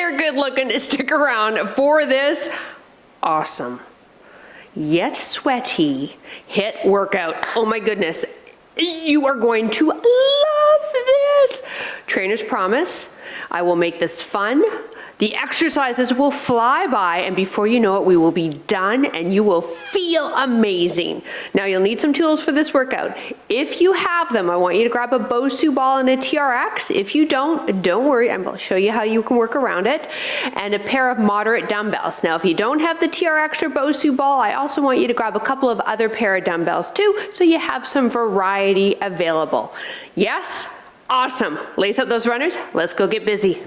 there, good looking. Stick around for this awesome yet sweaty HIIT workout. Oh my goodness, you are going to love this. Trainers promise I will make this fun. The exercises will fly by, and before you know it, we will be done and you will feel amazing. Now you'll need some tools for this workout. If you have them, I want you to grab a BOSU ball and a TRX. If you don't worry, I'm going to show you how you can work around it. And a pair of moderate dumbbells. Now if you don't have the TRX or BOSU ball, I also want you to grab a couple of other pair of dumbbells too, so you have some variety available. Yes? Awesome. Lace up those runners. Let's go get busy.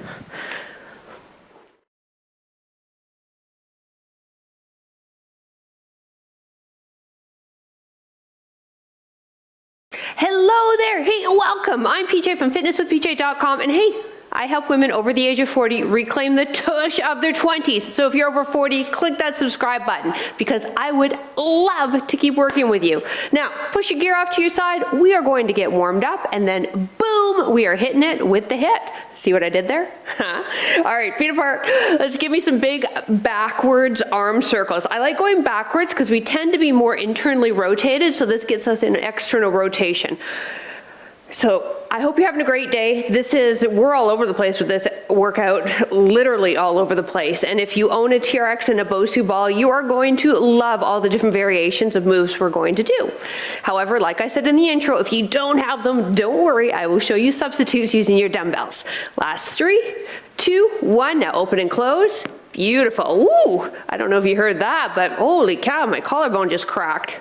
Hello there. Hey, welcome. I'm PJ from fitnesswithpj.com, and hey, I help women over the age of 40 reclaim the tush of their 20s. So if you're over 40, click that subscribe button because I would love to keep working with you. Now, push your gear off to your side. We are going to get warmed up, and then boom, we are hitting it with the HIIT. See what I did there? All right, feet apart. Let's give me some big backwards arm circles. I like going backwards because we tend to be more internally rotated, so this gets us in external rotation. So I hope you're having a great day. We're all over the place with this workout, literally all over the place. And if you own a TRX and a BOSU ball, you are going to love all the different variations of moves we're going to do. However, like I said in the intro, if you don't have them, don't worry. I will show you substitutes using your dumbbells. Last 3, 2, 1. Now open and close. Beautiful. Ooh, I don't know if you heard that, but holy cow, my collarbone just cracked.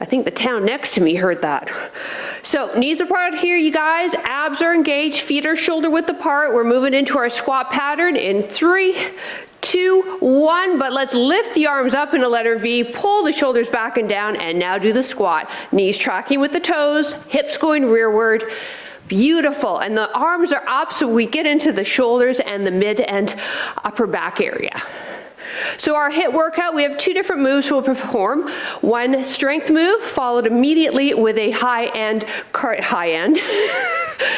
I think the town next to me heard that. So knees apart here, you guys. Abs are engaged, feet are shoulder width apart. We're moving into our squat pattern in 3, 2, 1. But let's lift the arms up in a letter V, pull the shoulders back and down, and now do the squat. Knees tracking with the toes, hips going rearward. Beautiful. And the arms are up so we get into the shoulders and the mid and upper back area. So our HIIT workout, we have 2 different moves we'll perform. One strength move followed immediately with a high end.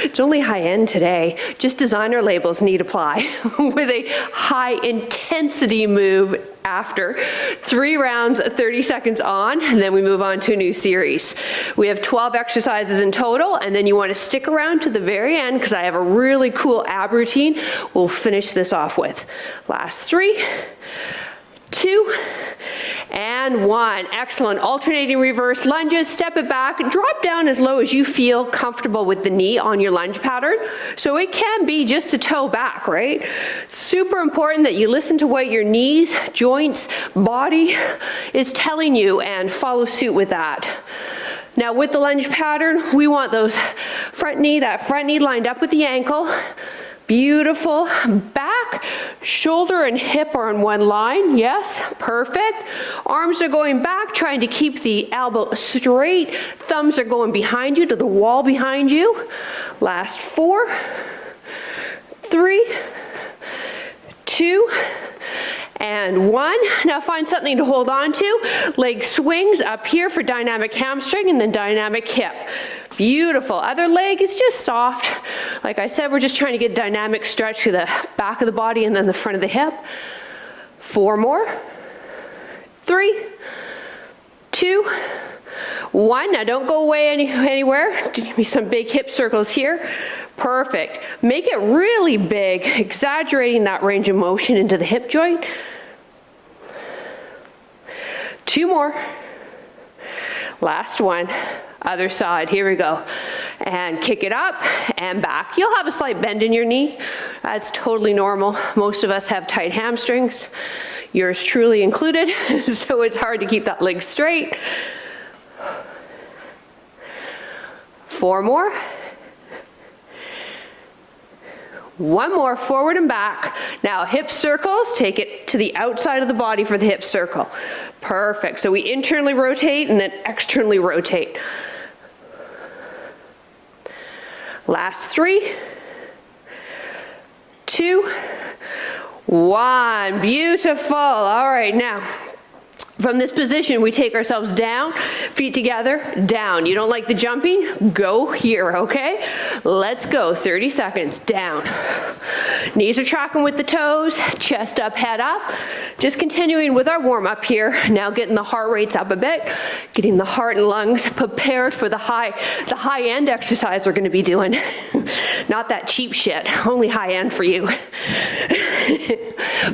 It's only high end today. Just designer labels need apply. With a high intensity move after 3 rounds, 30 seconds on, and then we move on to a new series. We have 12 exercises in total, and then you want to stick around to the very end because I have a really cool ab routine we'll finish this off with. Last 3, 2, and 1. Excellent. Alternating reverse lunges. Step it back. Drop down as low as you feel comfortable with the knee on your lunge pattern. So it can be just a toe back, right? Super important that you listen to what your knees, joints, body is telling you and follow suit with that. Now with the lunge pattern, we want that front knee lined up with the ankle. Beautiful. Back, shoulder, and hip are in one line. Yes, perfect. Arms are going back, trying to keep the elbow straight. Thumbs are going behind you to the wall behind you. Last 4, 3, 2, and 1. Now find something to hold on to. Leg swings up here for dynamic hamstring and then dynamic hip. Beautiful. Other leg is just soft. Like I said, we're just trying to get dynamic stretch to the back of the body and then the front of the hip. 4 more. 3, 2, 1. Now don't go away anywhere. Give me some big hip circles here. Perfect. Make it really big, exaggerating that range of motion into the hip joint. 2 more. Last one. Other side. Here we go. And kick it up and back. You'll have a slight bend in your knee. That's totally normal. Most of us have tight hamstrings. Yours truly included. So it's hard to keep that leg straight. 4 more. 1 more, forward and back. Now hip circles, take it to the outside of the body for the hip circle. Perfect. So we internally rotate and then externally rotate. Last 3, 2, 1. Beautiful. All right, now From this position, we take ourselves down, feet together, down. You don't like the jumping? Go here, okay? Let's go, 30 seconds, down. Knees are tracking with the toes, chest up, head up. Just continuing with our warm up here. Now getting the heart rates up a bit, getting the heart and lungs prepared for the high end exercise we're gonna be doing. Not that cheap shit, only high end for you.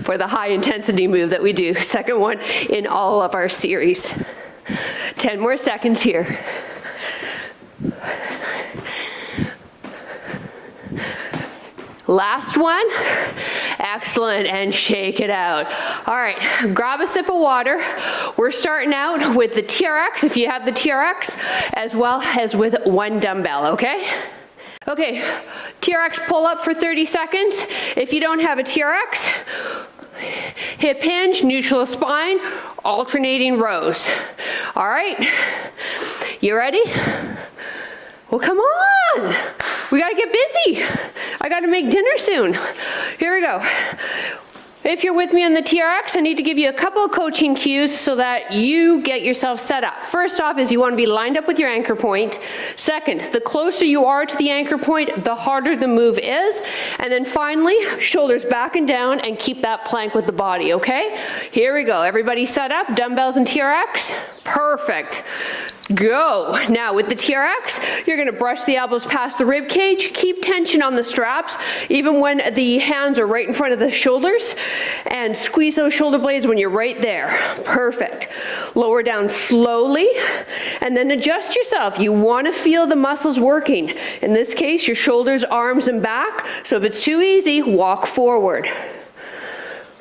For the high intensity move that we do. Second one in all of our series. 10 more seconds here. Last one. Excellent, and shake it out. All right, grab a sip of water. We're starting out with the TRX, if you have the TRX, as well as with one dumbbell, okay? Okay, TRX pull up for 30 seconds. If you don't have a TRX, hip hinge, neutral spine, alternating rows. All right, you ready? Well, come on. We gotta get busy. I gotta make dinner soon. Here we go. If you're with me on the TRX, I need to give you a couple of coaching cues so that you get yourself set up. First off is you want to be lined up with your anchor point. Second, the closer you are to the anchor point, the harder the move is. And then finally, shoulders back and down and keep that plank with the body, okay? Here we go. Everybody set up, dumbbells and TRX. Perfect. Go. Now with the TRX, you're gonna brush the elbows past the rib cage, keep tension on the straps, even when the hands are right in front of the shoulders, and squeeze those shoulder blades when you're right there. Perfect. Lower down slowly, and then adjust yourself. You wanna feel the muscles working. In this case, your shoulders, arms, and back. So if it's too easy, walk forward.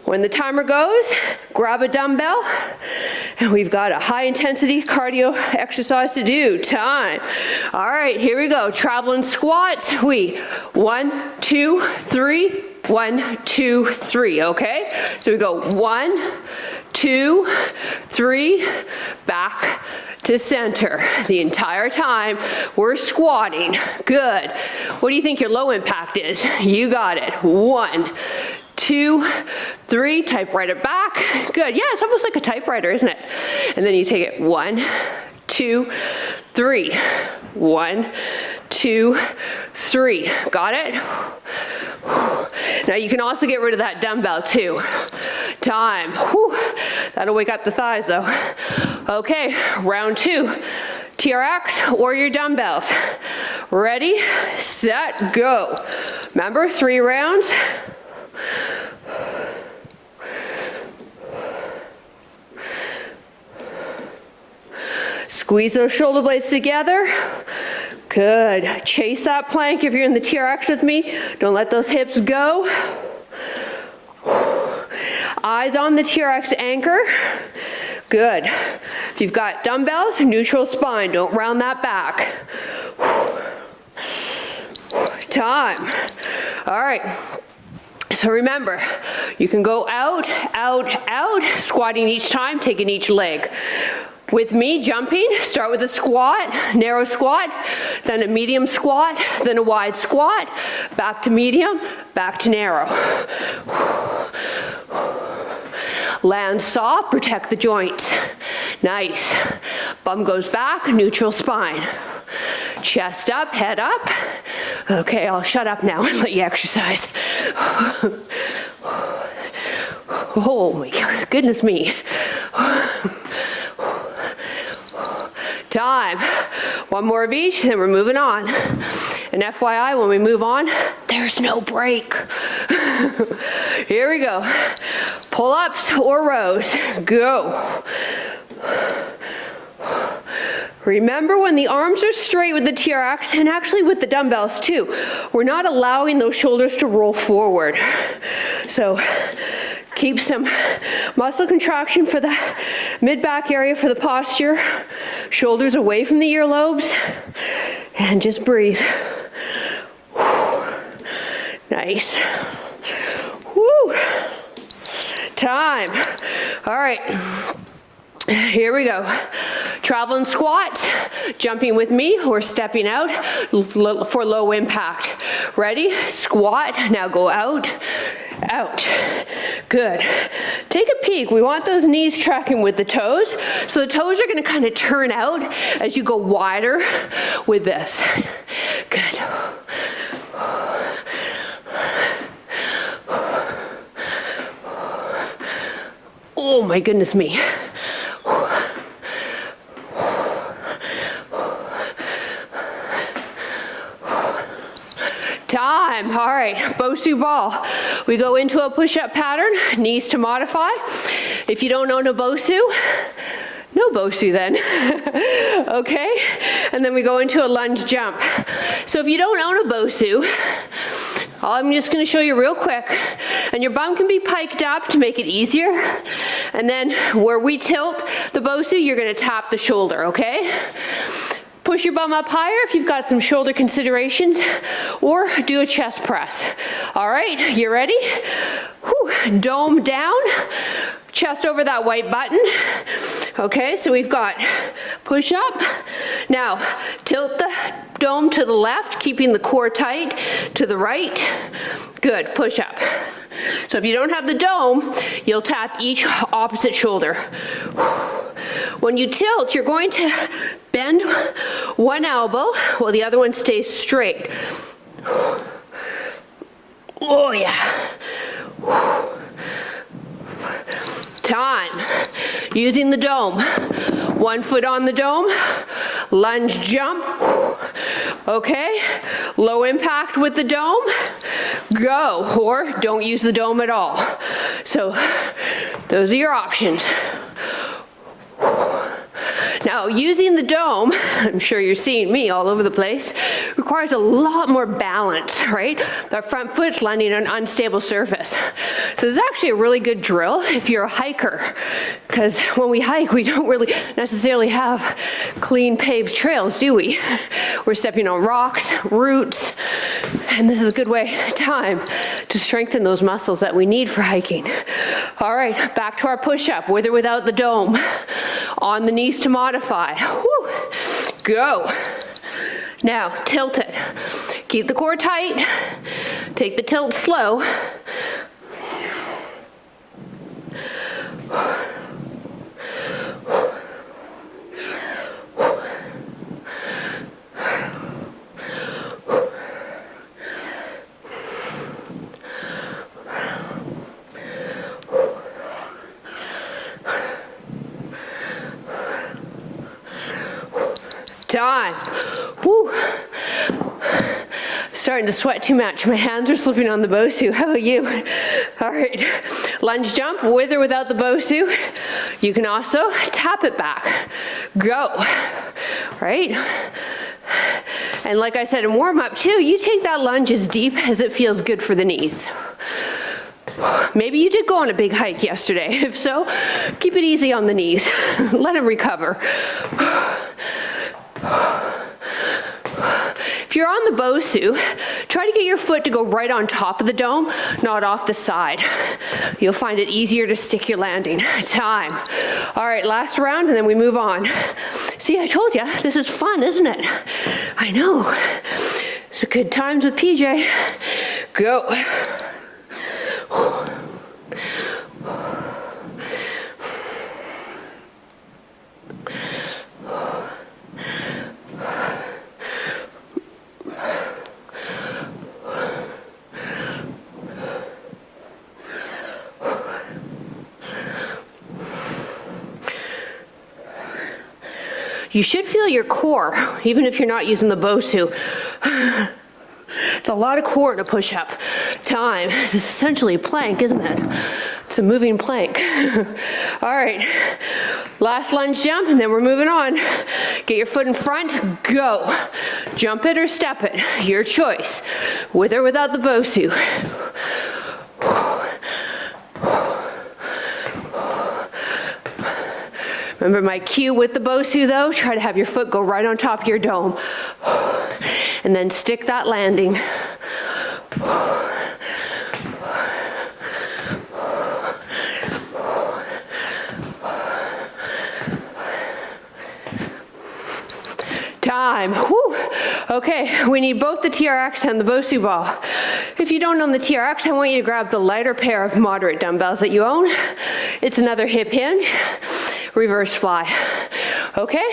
When the timer goes, grab a dumbbell, and we've got a high intensity cardio exercise to do. Time. All right, here we go. Traveling squats. 1, 2, 3, 1, 2, 3, okay? So we go 1, 2, 3, back to center. The entire time we're squatting. Good. What do you think your low impact is? You got it. 1, 2, 3, typewriter back. Good, yeah, it's almost like a typewriter, isn't it? And then you take it 1, 2, 3. 1, 2, 3. Got it? Now you can also get rid of that dumbbell too. Time. Whew. That'll wake up the thighs though. Okay, round 2. TRX or your dumbbells. Ready, set, go. Remember, 3 rounds. Squeeze those shoulder blades together. Good. Chase that plank if you're in the TRX with me. Don't let those hips go. Eyes on the TRX anchor. Good. If you've got dumbbells, neutral spine. Don't round that back. Time. All right. So remember, you can go out, out, out, squatting each time, taking each leg. With me, jumping, start with a squat, narrow squat, then a medium squat, then a wide squat, back to medium, back to narrow. Land soft, protect the joints. Nice. Bum goes back, neutral spine. Chest up, head up. Okay, I'll shut up now and let you exercise. Oh my goodness me. Time. One more of each, then we're moving on. And FYI, when we move on, there's no break. Here we go. Pull-ups or rows. Go. Remember, when the arms are straight with the TRX, and actually with the dumbbells too, we're not allowing those shoulders to roll forward. So keep some muscle contraction for the mid-back area for the posture. Shoulders away from the earlobes. And just breathe. Nice. Woo. Time. All right. Here we go. Traveling squats, jumping with me or stepping out for low impact. Ready? Squat. Now go out, out. Good. Take a peek. We want those knees tracking with the toes. So the toes are going to kind of turn out as you go wider with this. Good. Oh my goodness me. Time. All right, BOSU ball. We go into a push-up pattern, knees to modify. If you don't own a BOSU, no BOSU then. Okay, and then we go into a lunge jump. So if you don't own a BOSU, I'm just going to show you real quick, and your bum can be piked up to make it easier. And then where we tilt the BOSU, you're going to tap the shoulder, okay? Push your bum up higher if you've got some shoulder considerations, or do a chest press. All right, you ready? Whew. Dome down, chest over that white button. Okay, so we've got push up. Now, tilt the dome to the left, keeping the core tight. To the right. Good, push up. So if you don't have the dome, you'll tap each opposite shoulder. When you tilt, you're going to bend one elbow while the other one stays straight. Oh yeah. Time. Using the dome. 1 foot on the dome. Lunge jump. Okay. Low impact with the dome. Go. Or don't use the dome at all. So those are your options. Now, using the dome, I'm sure you're seeing me all over the place, requires a lot more balance, right? The front foot's landing on an unstable surface. So this is actually a really good drill if you're a hiker, because when we hike, we don't really necessarily have clean paved trails, do we? We're stepping on rocks, roots, and this is a good time to strengthen those muscles that we need for hiking. All right, back to our push-up, with or without the dome. On the knees to modify. Woo. Go. Now, tilt it. Keep the core tight. Take the tilt slow. Time. Whew. Starting to sweat too much. My hands are slipping on the BOSU. How about you? All right. Lunge jump with or without the BOSU. You can also tap it back. Go. Right? And like I said in warm up too, you take that lunge as deep as it feels good for the knees. Maybe you did go on a big hike yesterday. If so, keep it easy on the knees. Let them recover. If you're on the BOSU, try to get your foot to go right on top of the dome, not off the side. You'll find it easier to stick your landing. Time. All right, last round and then we move on. See, I told you, this is fun, isn't it? I know. It's good times with PJ. Go. You should feel your core, even if you're not using the BOSU. It's a lot of core in a push-up. Time. This is essentially a plank, isn't it? It's a moving plank. All right. Last lunge jump, and then we're moving on. Get your foot in front. Go. Jump it or step it. Your choice. With or without the BOSU. Remember my cue with the BOSU though? Try to have your foot go right on top of your dome. And then stick that landing. Time. Whew. Okay, we need both the TRX and the BOSU ball. If you don't own the TRX, I want you to grab the lighter pair of moderate dumbbells that you own. It's another hip hinge, reverse fly. Okay,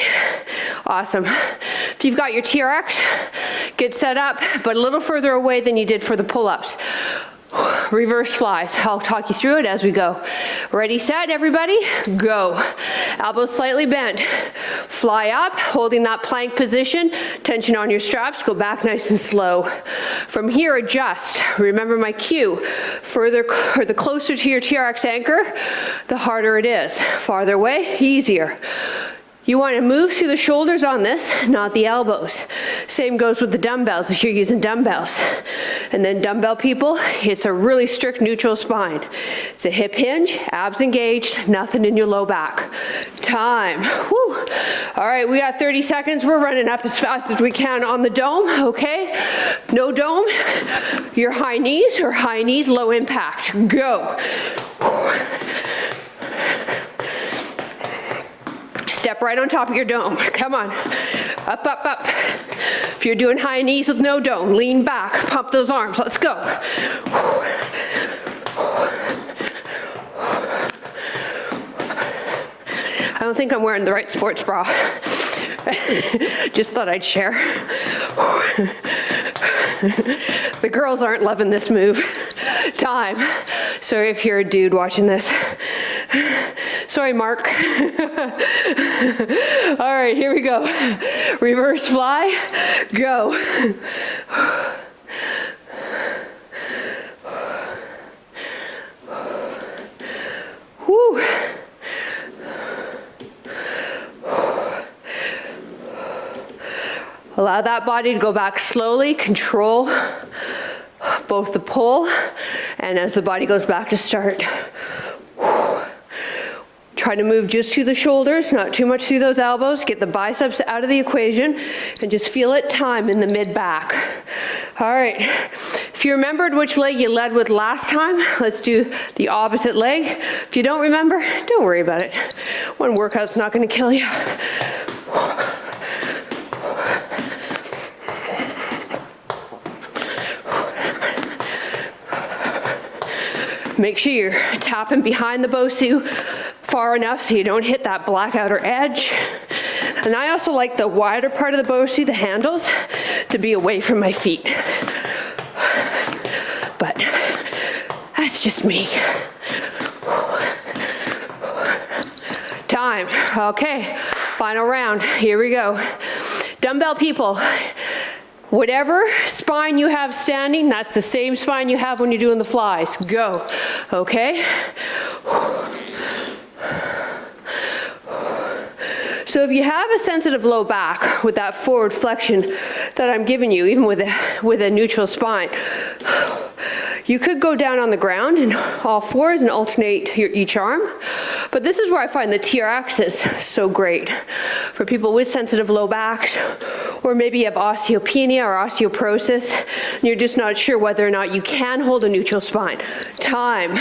awesome. If you've got your TRX, get set up, but a little further away than you did for the pull-ups. Reverse flies. I'll talk you through it as we go. Ready, set, everybody? Go. Elbows slightly bent. Fly up, holding that plank position. Tension on your straps. Go back nice and slow. From here, adjust. Remember my cue. Further, or the closer to your TRX anchor, the harder it is. Farther away, easier. You want to move through the shoulders on this, not the elbows. Same goes with the dumbbells if you're using dumbbells. And then dumbbell people, it's a really strict neutral spine. It's a hip hinge, abs engaged, nothing in your low back. Time. Whew. All right, we got 30 seconds. We're running up as fast as we can on the dome, okay? No dome, your high knees or high knees, low impact. Go. Step right on top of your dome. Come on. Up, up, up. If you're doing high knees with no dome, lean back, pump those arms. Let's go. I don't think I'm wearing the right sports bra. Just thought I'd share. The girls aren't loving this move. Time. Sorry if you're a dude watching this. Sorry, Mark. All right, here we go. Reverse fly, go. Whew. Allow that body to go back slowly. Control both the pull and as the body goes back to start. Try to move just through the shoulders, not too much through those elbows. Get the biceps out of the equation and just feel it time in the mid-back. All right, if you remembered which leg you led with last time, let's do the opposite leg. If you don't remember, don't worry about it. One workout's not gonna kill you. Make sure you're tapping behind the BOSU far enough so you don't hit that black outer edge. And I also like the wider part of the BOSU, the handles, to be away from my feet. But that's just me. Time. Okay, final round. Here we go. Dumbbell people. Whatever spine you have standing, that's the same spine you have when you're doing the flies. Go, okay? So if you have a sensitive low back with that forward flexion that I'm giving you, even with a neutral spine, you could go down on the ground in all fours and alternate each arm. But this is where I find the TRX is so great for people with sensitive low backs, or maybe you have osteopenia or osteoporosis, and you're just not sure whether or not you can hold a neutral spine. Time,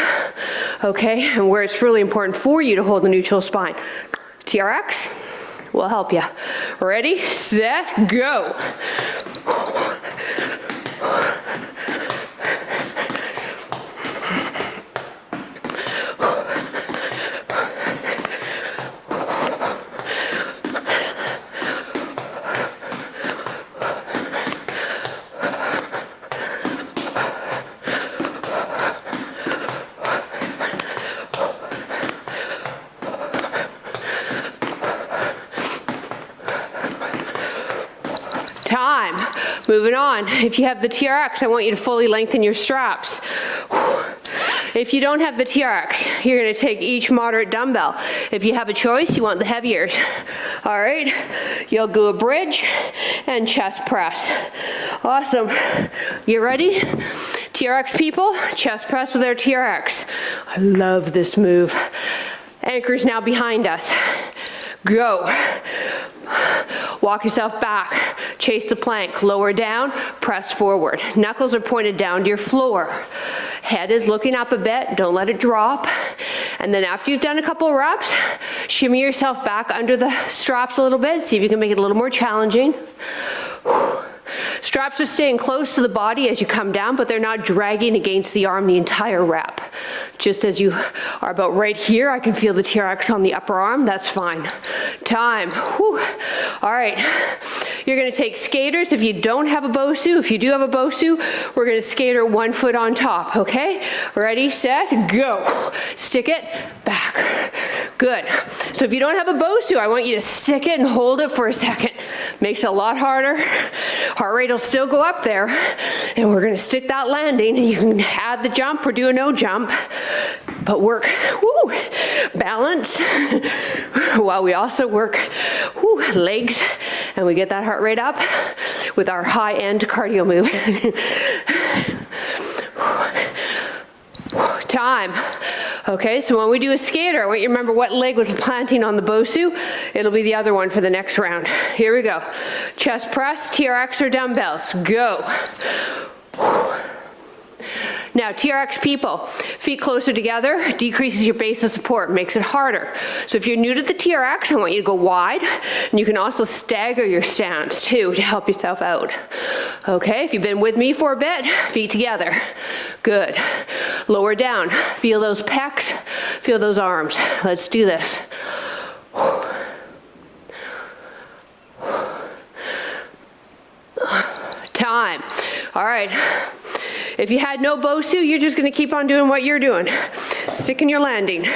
okay? And where it's really important for you to hold a neutral spine. TRX will help you. Ready, set, go. Time. Moving on. If you have the TRX, I want you to fully lengthen your straps. If you don't have the TRX, you're going to take each moderate dumbbell. If you have a choice, you want the heaviers. All right, you'll do a bridge and chest press. Awesome. You ready? TRX people, chest press with our TRX. I love this move. Anchor's now behind us. Go. Walk yourself back, chase the plank, lower down, press forward. Knuckles are pointed down to your floor. Head is looking up a bit, don't let it drop. And then after you've done a couple of reps, Shimmy yourself back under the straps a little bit. See if you can make it a little more challenging. Straps are staying close to the body as you come down, but they're not dragging against the arm the entire rep. Just as you are about right here, I can feel the TRX on the upper arm. That's fine. Time. Whew. All right. You're going to take skaters if you don't have a BOSU. If you do have a BOSU, we're going to skater 1 foot on top, okay? Ready, set, go. Stick it, back. Good. So if you don't have a BOSU, I want you to stick it and hold it for a second. Makes it a lot harder. Heart rate will still go up there. And we're going to stick that landing. You can add the jump or do a no jump. But work, woo, balance, while we also work, woo, legs, and we get that heart rate up with our high-end cardio move. Time. Okay, so when we do a skater, I want you to remember what leg was planting on the BOSU. It'll be the other one for the next round. Here we go. Chest press, TRX or dumbbells. Go. Now, TRX people, feet closer together decreases your base of support, makes it harder. So if you're new to the TRX, I want you to go wide, and you can also stagger your stance too to help yourself out. Okay, if you've been with me for a bit, feet together. Good. Lower down. Feel those pecs, feel those arms. Let's do this. Time. All right. If you had no BOSU, you're just going to keep on doing what you're doing. Sticking your landing.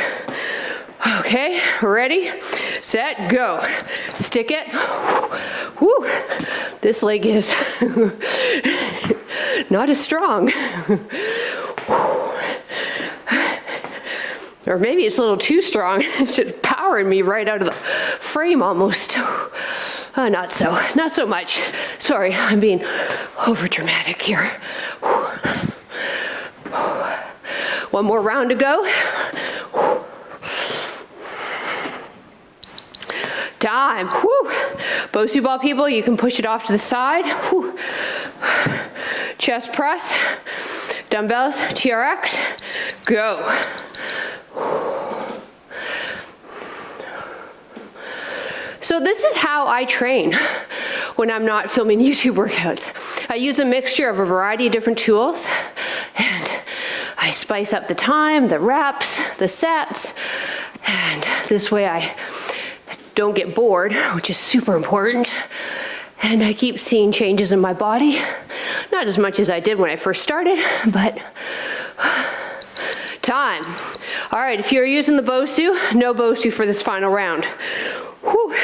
Okay, ready, set, go. Stick it. Woo. This leg is not as strong. Or maybe it's a little too strong. It's just powering me right out of the frame almost. Not so much. Sorry, I'm being over dramatic here. One more round to go. Time. Woo. BOSU ball people, you can push it off to the side. Woo. Chest press, dumbbells, TRX, go. So this is how I train when I'm not filming YouTube workouts. I use a mixture of a variety of different tools, and I spice up the time, the reps, the sets, and this way I don't get bored, which is super important, and I keep seeing changes in my body. Not as much as I did when I first started, but time. All right, if you're using the BOSU, no BOSU for this final round. Whew.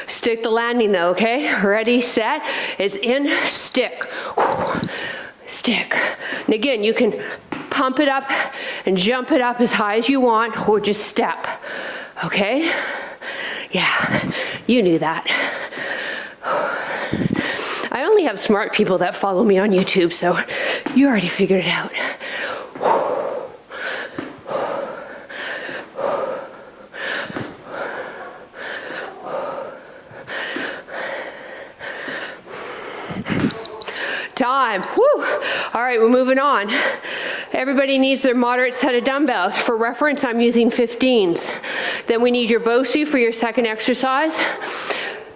Stick the landing though, okay? Ready, set, it's in, stick. Whew. Stick. And again, you can pump it up and jump it up as high as you want, or just step, okay? Yeah, you knew that. I only have smart people that follow me on YouTube, so you already figured it out. Time. Woo. All right, we're moving on. Everybody needs their moderate set of dumbbells. For reference, I'm using 15s. Then we need your BOSU for your second exercise.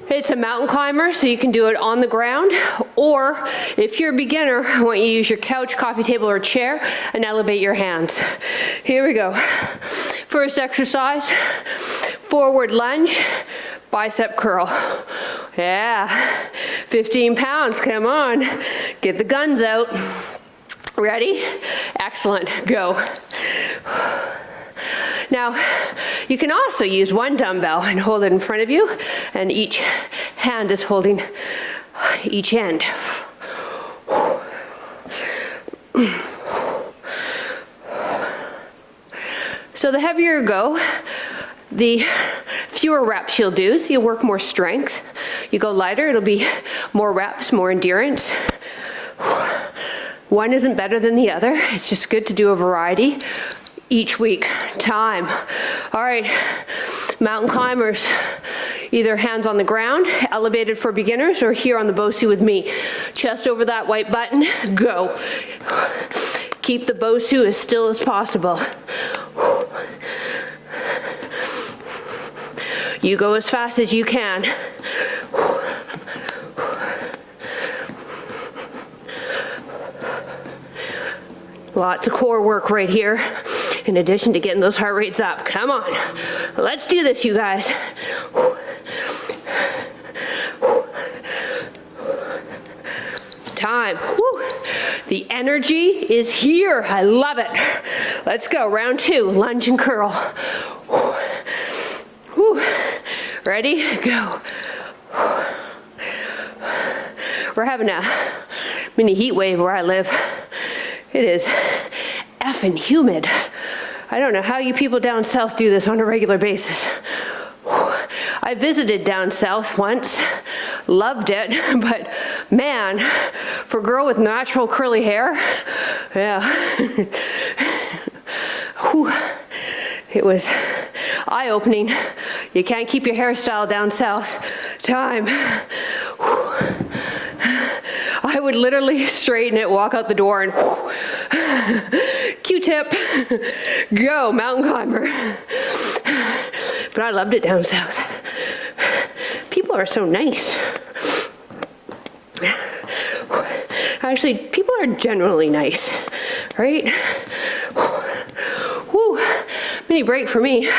It's a mountain climber, so you can do it on the ground, or if you're a beginner, I want you to use your couch, coffee table, or chair and elevate your hands. Here we go. First exercise, forward lunge, bicep curl. Yeah, 15 pounds, come on. Get the guns out. Ready? Excellent, go. Now, you can also use one dumbbell and hold it in front of you, and each hand is holding each end. So the heavier you go, the fewer reps you'll do, so you'll work more strength. You go lighter, it'll be more reps, more endurance. One isn't better than the other. It's just good to do a variety each week. Time. All right, mountain climbers, either hands on the ground, elevated for beginners, or here on the BOSU with me. Chest over that white button, go. Keep the BOSU as still as possible. You go as fast as you can. Lots of core work right here, in addition to getting those heart rates up. Come on, let's do this, you guys. Time. Woo. The energy is here. I love it. Let's go. Round 2, lunge and curl. Woo. Ready? Go. We're having a mini heat wave where I live. It is effing humid. I don't know how you people down south do this on a regular basis. I visited down south once, loved it, but man, for a girl with natural curly hair, yeah. It was eye-opening. You can't keep your hairstyle down south. Time. I would literally straighten it, walk out the door, and Q-tip, go, mountain climber. But I loved it down south. People are so nice. Actually, people are generally nice, right? Woo, mini break for me.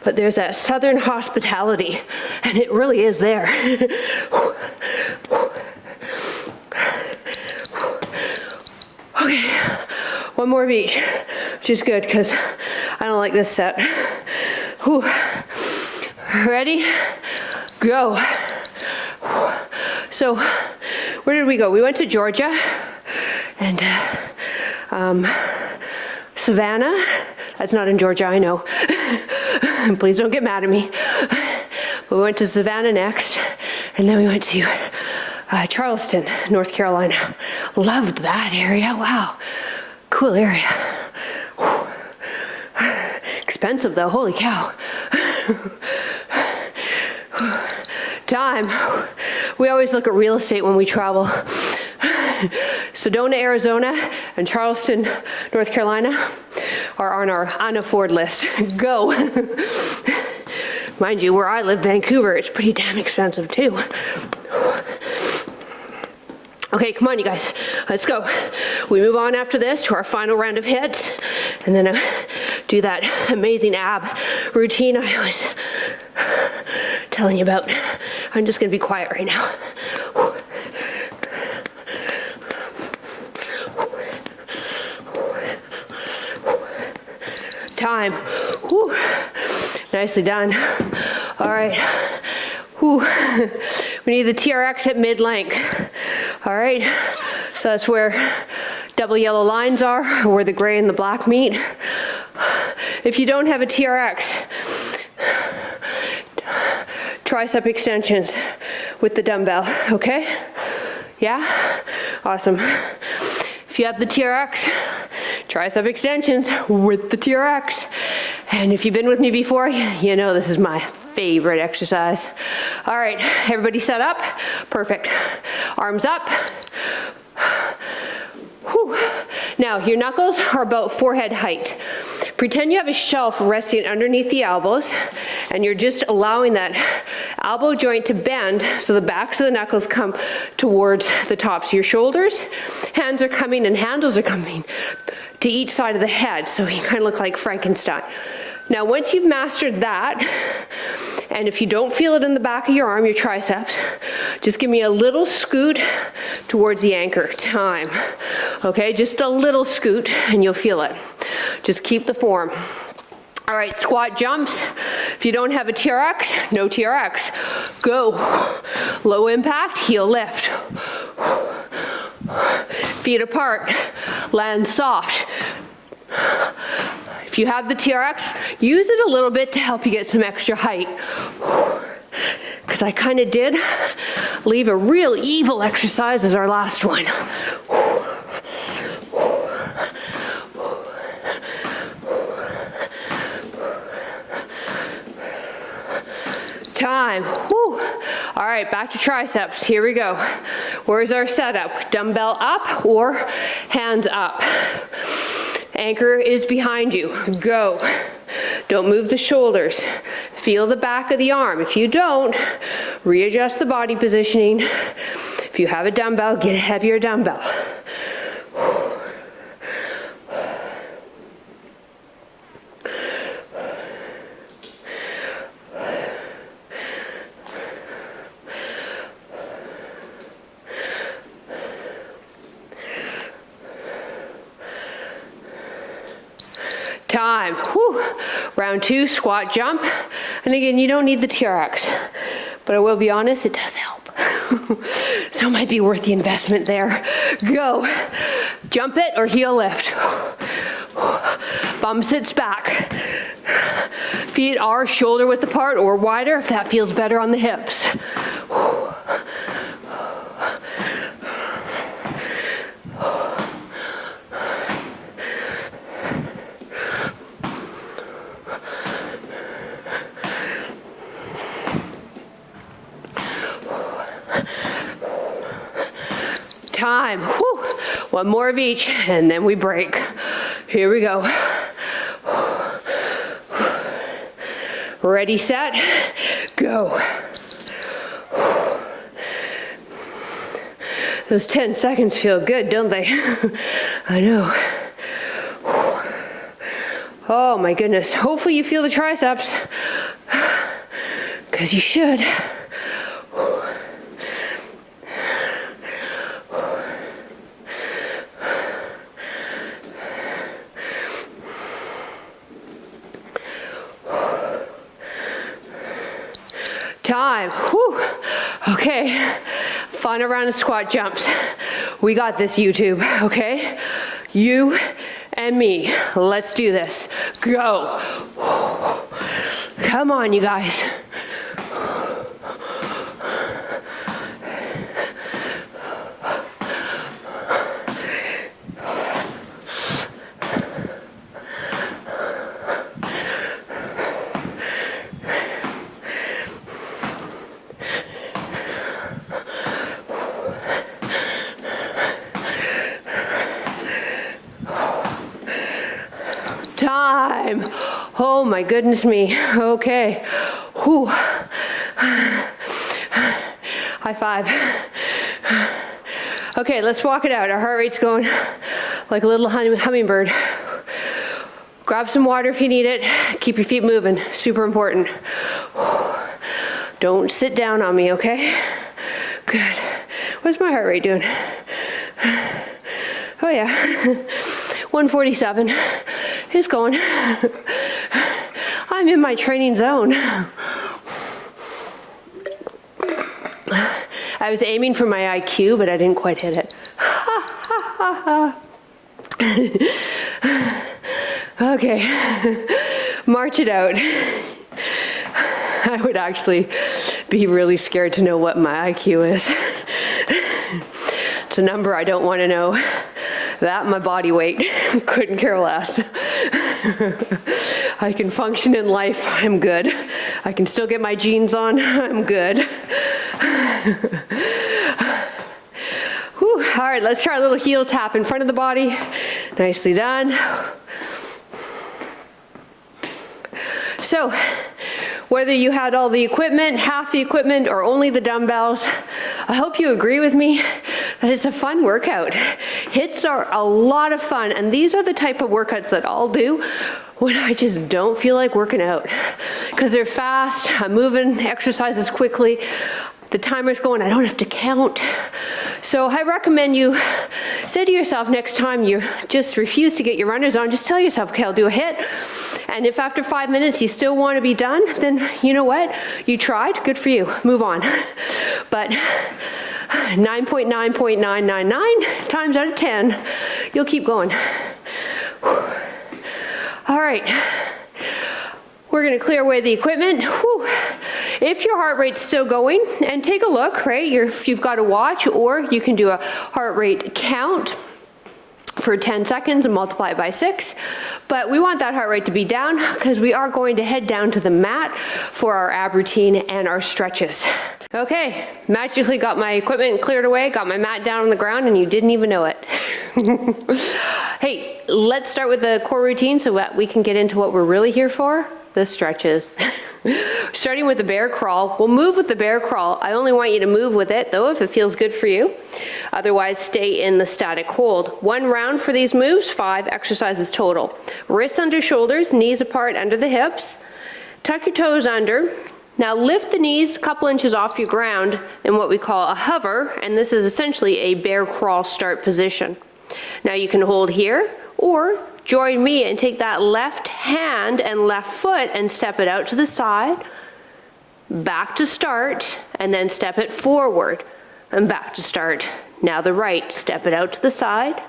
But there's that southern hospitality, and it really is there. Okay, one more of each, which is good because I don't like this set. Whew. Ready? Go. So, where did we go? We went to Georgia and Savannah. That's not in Georgia, I know. Please don't get mad at me. But we went to Savannah next, and then we went to Charleston, North Carolina. Loved that area. Wow, cool area. Expensive though, holy cow. Time. We always look at real estate when we travel. Sedona, Arizona, and Charleston, North Carolina are on our unafford list. Go. Mind you, where I live, Vancouver, it's pretty damn expensive too. Okay, come on, you guys. Let's go. We move on after this to our final round of hits, and then do that amazing ab routine I was telling you about. I'm just gonna be quiet right now. Time. Whew. Nicely done. All right. Whew. We need the TRX at mid-length. All right. So that's where double yellow lines are, where the gray and the black meet. If you don't have a TRX, tricep extensions with the dumbbell, okay? Yeah? Awesome. If you have the TRX, tricep extensions with the TRX. And if you've been with me before, you know this is my favorite exercise. All right, everybody set up? Perfect. Arms up. Whew. Now, your knuckles are about forehead height. Pretend you have a shelf resting underneath the elbows, and you're just allowing that elbow joint to bend so the backs of the knuckles come towards the tops of your shoulders. Hands are coming and handles are coming to each side of the head, so you kind of look like Frankenstein. Now, once you've mastered that, and if you don't feel it in the back of your arm, your triceps, just give me a little scoot towards the anchor. Time. Okay, just a little scoot and you'll feel it. Just keep the form. All right, squat jumps. If you don't have a TRX, no TRX. Go. Low impact, heel lift. Feet apart, land soft. If you have the TRX, use it a little bit to help you get some extra height. Because I kind of did leave a real evil exercise as our last one. Time. Whew. All right, back to triceps. Here we go. Where's our setup? Dumbbell up or hands up? Anchor is behind you. Go. Don't move the shoulders. Feel the back of the arm. If you don't, readjust the body positioning. If you have a dumbbell, get a heavier dumbbell. Time. Whew. Round 2, squat jump. And again, you don't need the TRX, but I will be honest, it does help. So it might be worth the investment there. Go. Jump it or heel lift. Bum sits back. Feet are shoulder width apart or wider if that feels better on the hips. Time. Whew. One more of each, and then we break. Here we go. Ready, set, go. Those 10 seconds feel good, don't they? I know. Oh my goodness. Hopefully you feel the triceps, because you should. Time. Whew. Okay. Fun around the squat jumps. We got this, YouTube. Okay? You and me. Let's do this. Go. Come on, you guys. Time. Oh my goodness me. Okay. Whew. High five. Okay, let's walk it out. Our heart rate's going like a little hummingbird. Grab some water if you need it. Keep your feet moving. Super important. Don't sit down on me, okay? Good. What's my heart rate doing? Oh yeah. 147. It's going. I'm in my training zone. I was aiming for my IQ, but I didn't quite hit it. Okay, march it out. I would actually be really scared to know what my IQ is. It's a number I don't want to know. That, my body weight, couldn't care less. I can function in life, I'm good. I can still get my jeans on, I'm good. Whew. All right, let's try a little heel tap in front of the body. Nicely done. So, whether you had all the equipment, half the equipment, or only the dumbbells, I hope you agree with me that it's a fun workout. HIITs are a lot of fun, and these are the type of workouts that I'll do when I just don't feel like working out. Because they're fast, I'm moving exercises quickly, the timer's going, I don't have to count. So I recommend you say to yourself next time you just refuse to get your runners on, just tell yourself, okay, I'll do a HIIT. And if after 5 minutes you still want to be done, then you know what? You tried, good for you, move on. But 9.9.999 times out of 10, you'll keep going. All right, we're gonna clear away the equipment. Whew. If your heart rate's still going, and take a look, right? You've got a watch, or you can do a heart rate count for 10 seconds and multiply it by 6. But we want that heart rate to be down because we are going to head down to the mat for our ab routine and our stretches. Okay, magically got my equipment cleared away, got my mat down on the ground, and you didn't even know it. Hey, let's start with the core routine so that we can get into what we're really here for, the stretches. Starting with the bear crawl. We'll move with the bear crawl. I only want you to move with it, though, if it feels good for you. Otherwise, stay in the static hold. 1 round for these moves, 5 exercises total. Wrists under shoulders, knees apart under the hips. Tuck your toes under. Now lift the knees a couple inches off your ground in what we call a hover, and this is essentially a bear crawl start position. Now you can hold here, or join me and take that left hand and left foot and step it out to the side, back to start, and then step it forward and back to start. Now the right, step it out to the side,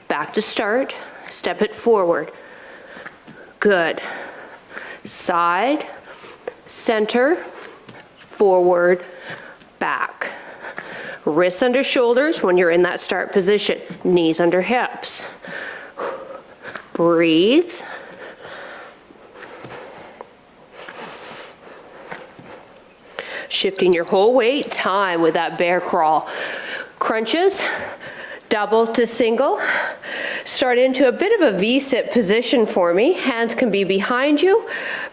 back to start, step it forward. Good. Side, center, forward, back. Wrists under shoulders when you're in that start position. Knees under hips. Breathe. Shifting your whole weight, time with that bear crawl. Crunches, double to single. Start into a bit of a V-sit position for me. Hands can be behind you.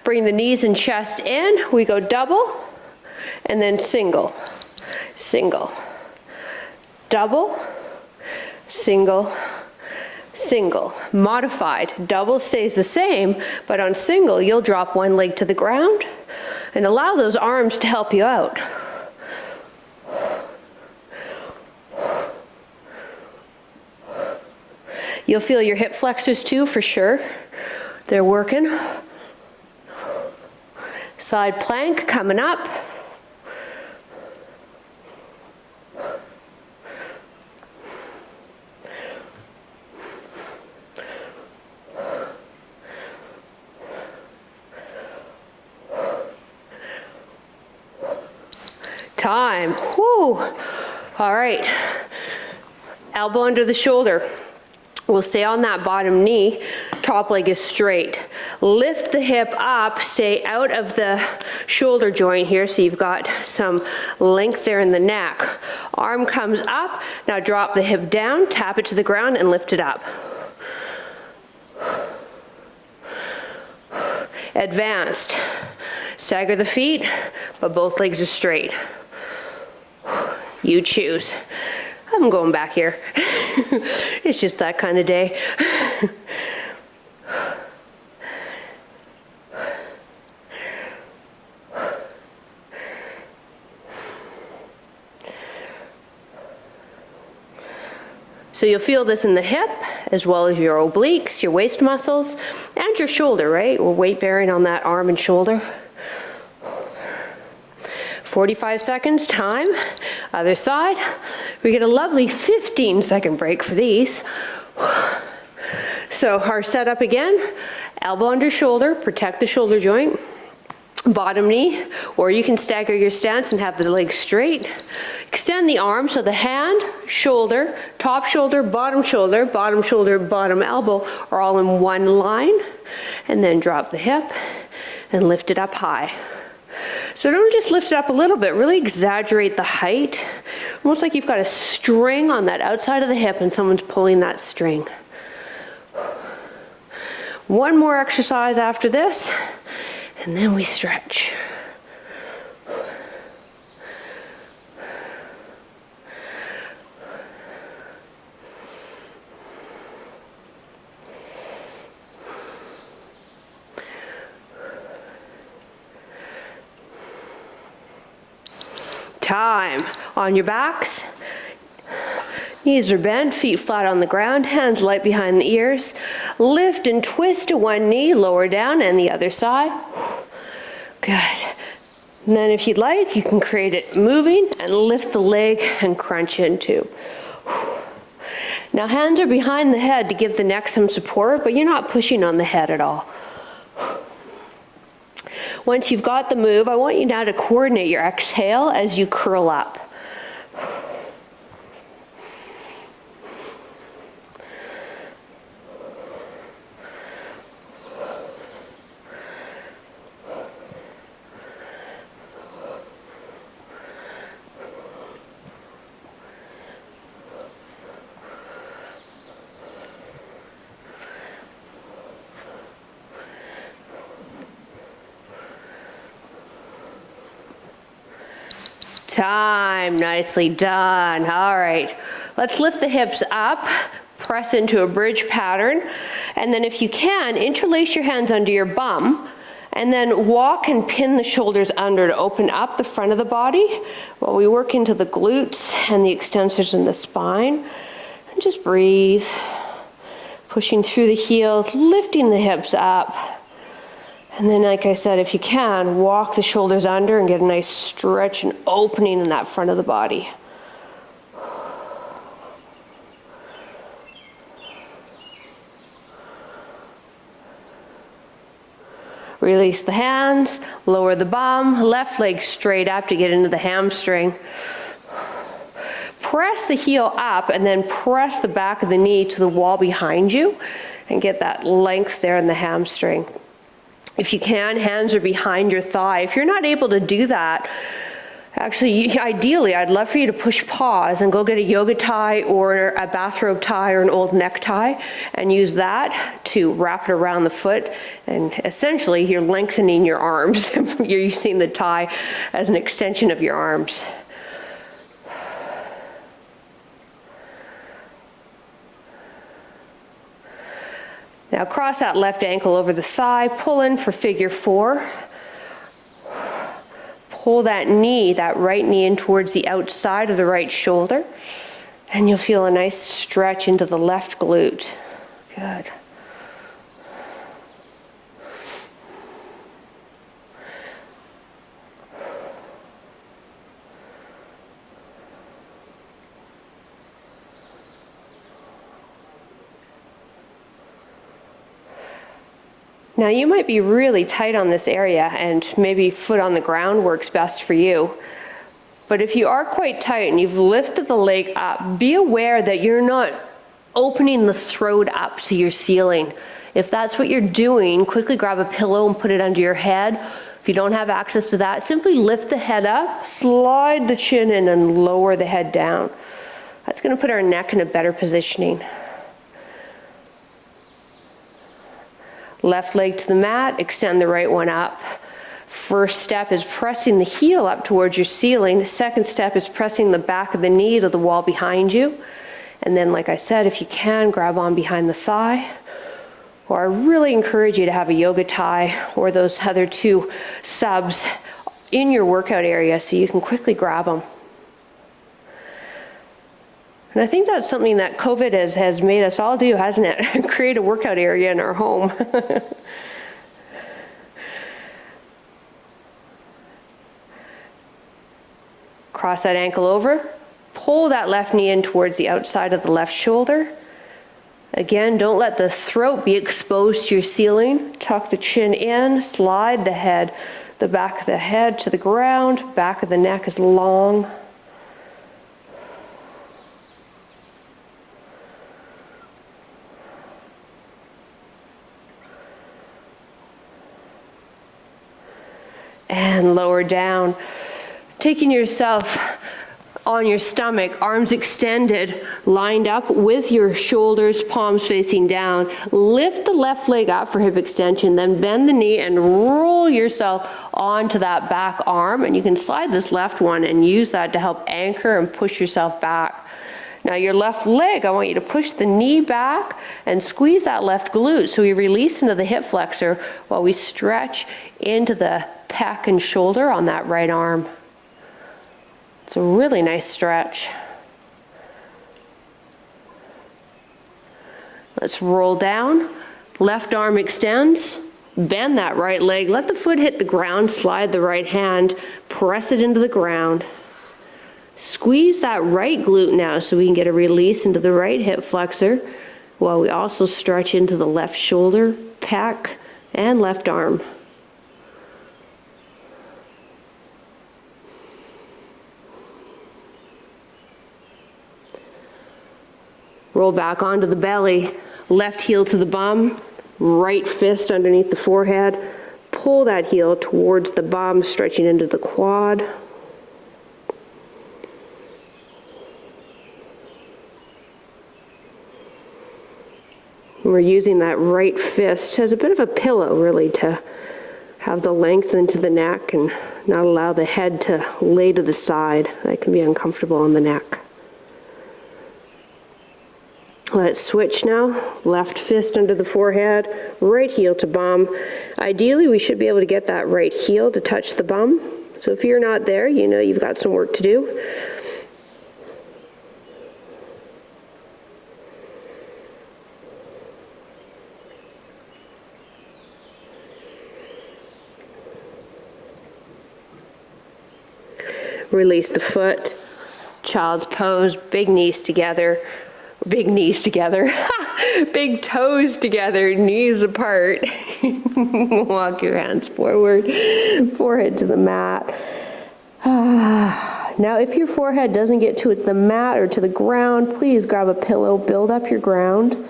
Bring the knees and chest in. We go double, and then single, single. Double, single, single. Modified. Double stays the same, but on single, you'll drop one leg to the ground and allow those arms to help you out. You'll feel your hip flexors too, for sure. They're working. Side plank coming up. Time. Whew. All right. Elbow under the shoulder. We'll stay on that bottom knee. Top leg is straight. Lift the hip up. Stay out of the shoulder joint here so you've got some length there in the neck. Arm comes up. Now drop the hip down, tap it to the ground, and lift it up. Advanced. Stagger the feet, but both legs are straight. You choose. I'm going back here. It's just that kind of day. So you'll feel this in the hip, as well as your obliques, your waist muscles, and your shoulder, right? We're weight bearing on that arm and shoulder. 45 seconds, time. Other side. We get a lovely 15-second break for these. So our setup again, elbow under shoulder, protect the shoulder joint. Bottom knee, or you can stagger your stance and have the legs straight. Extend the arm so the hand, shoulder, top shoulder, bottom shoulder, bottom elbow are all in one line. And then drop the hip and lift it up high. So don't just lift it up a little bit, really exaggerate the height. Almost like you've got a string on that outside of the hip and someone's pulling that string. One more exercise after this, and then we stretch. Time. On your backs. Knees are bent, feet flat on the ground, hands light behind the ears. Lift and twist to one knee, lower down, and the other side. Good. And then if you'd like, you can create it moving and lift the leg and crunch into. Now hands are behind the head to give the neck some support, but you're not pushing on the head at all. Once you've got the move, I want you now to coordinate your exhale as you curl up. time. Nicely done. All right, let's lift the hips up, press into a bridge pattern, and then if you can, interlace your hands under your bum, and then walk and pin the shoulders under to open up the front of the body while we work into the glutes and the extensors in the spine. And just breathe, pushing through the heels, lifting the hips up. And then, like I said, if you can, walk the shoulders under and get a nice stretch and opening in that front of the body. Release the hands, lower the bum, left leg straight up to get into the hamstring. Press the heel up and then press the back of the knee to the wall behind you and get that length there in the hamstring. If you can, hands are behind your thigh. If you're not able to do that, actually, ideally, I'd love for you to push pause and go get a yoga tie or a bathrobe tie or an old necktie and use that to wrap it around the foot. And essentially, you're lengthening your arms. You're using the tie as an extension of your arms. Now cross that left ankle over the thigh, pull in for figure 4. Pull that knee, that right knee in towards the outside of the right shoulder, and you'll feel a nice stretch into the left glute. Good. Now you might be really tight on this area and maybe foot on the ground works best for you. But if you are quite tight and you've lifted the leg up, be aware that you're not opening the throat up to your ceiling. If that's what you're doing, quickly grab a pillow and put it under your head. If you don't have access to that, simply lift the head up, slide the chin in and lower the head down. That's going to put our neck in a better positioning. Left leg to the mat, extend the right one up. First step is pressing the heel up towards your ceiling. The second step is pressing the back of the knee to the wall behind you. And then, like I said, if you can, grab on behind the thigh. Or I really encourage you to have a yoga tie or those other 2 subs in your workout area so you can quickly grab them. And I think that's something that COVID has made us all do, hasn't it? Create a workout area in our home. Cross that ankle over. Pull that left knee in towards the outside of the left shoulder. Again, don't let the throat be exposed to your ceiling. Tuck the chin in, slide the head, the back of the head to the ground. Back of the neck is long. And lower down, taking yourself on your stomach, arms extended, lined up with your shoulders, palms facing down. Lift the left leg up for hip extension, then bend the knee and roll yourself onto that back arm. And you can slide this left one and use that to help anchor and push yourself back. Now your left leg, I want you to push the knee back and squeeze that left glute so we release into the hip flexor while we stretch into the pec and shoulder on that right arm. It's a really nice stretch. Let's roll down. Left arm extends. Bend that right leg. Let the foot hit the ground. Slide the right hand. Press it into the ground. Squeeze that right glute now so we can get a release into the right hip flexor while we also stretch into the left shoulder, pec, and left arm. Roll back onto the belly, left heel to the bum, right fist underneath the forehead. Pull that heel towards the bum, stretching into the quad. And we're using that right fist as a bit of a pillow, really, to have the length into the neck and not allow the head to lay to the side. That can be uncomfortable on the neck. Let's switch now. Left fist under the forehead, right heel to bum. Ideally, we should be able to get that right heel to touch the bum. So if you're not there, you know you've got some work to do. Release the foot, child's pose, big knees together, big toes together, knees apart. Walk your hands forward, forehead to the mat. Now, if your forehead doesn't get to the mat or to the ground, please grab a pillow, build up your ground.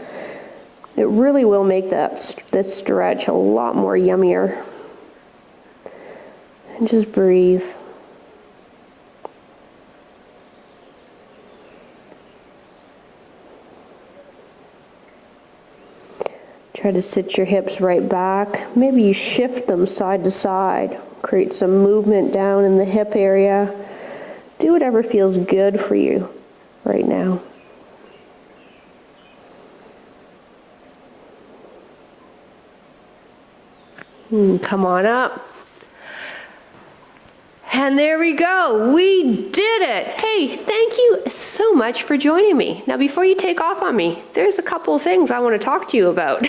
It really will make this stretch a lot more yummier. And just breathe. Try to sit your hips right back. Maybe you shift them side to side. Create some movement down in the hip area. Do whatever feels good for you right now. Come on up. And there we go. We did it. Hey, thank you so much for joining me. Now, before you take off on me, there's a couple of things I want to talk to you about.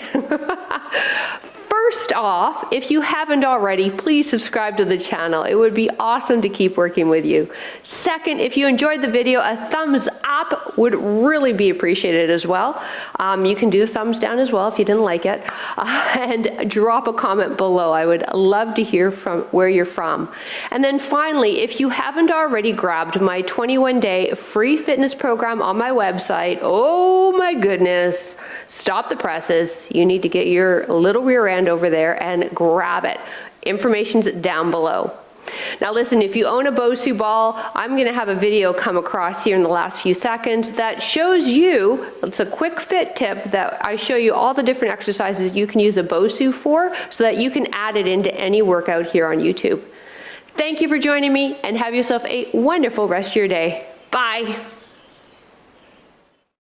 First off, if you haven't already, please subscribe to the channel. It would be awesome to keep working with you. Second, if you enjoyed the video, a thumbs up would really be appreciated as well. You can do a thumbs down as well if you didn't like it. And drop a comment below. I would love to hear from where you're from. And then finally, if you haven't already grabbed my 21-day free fitness program on my website, oh my goodness, stop the presses. You need to get your little rear end over there and grab it. Information's down below. Now listen, if you own a BOSU ball, I'm going to have a video come across here in the last few seconds that shows you, it's a quick fit tip that I show you all the different exercises you can use a BOSU for so that you can add it into any workout here on YouTube. Thank you for joining me and have yourself a wonderful rest of your day. Bye.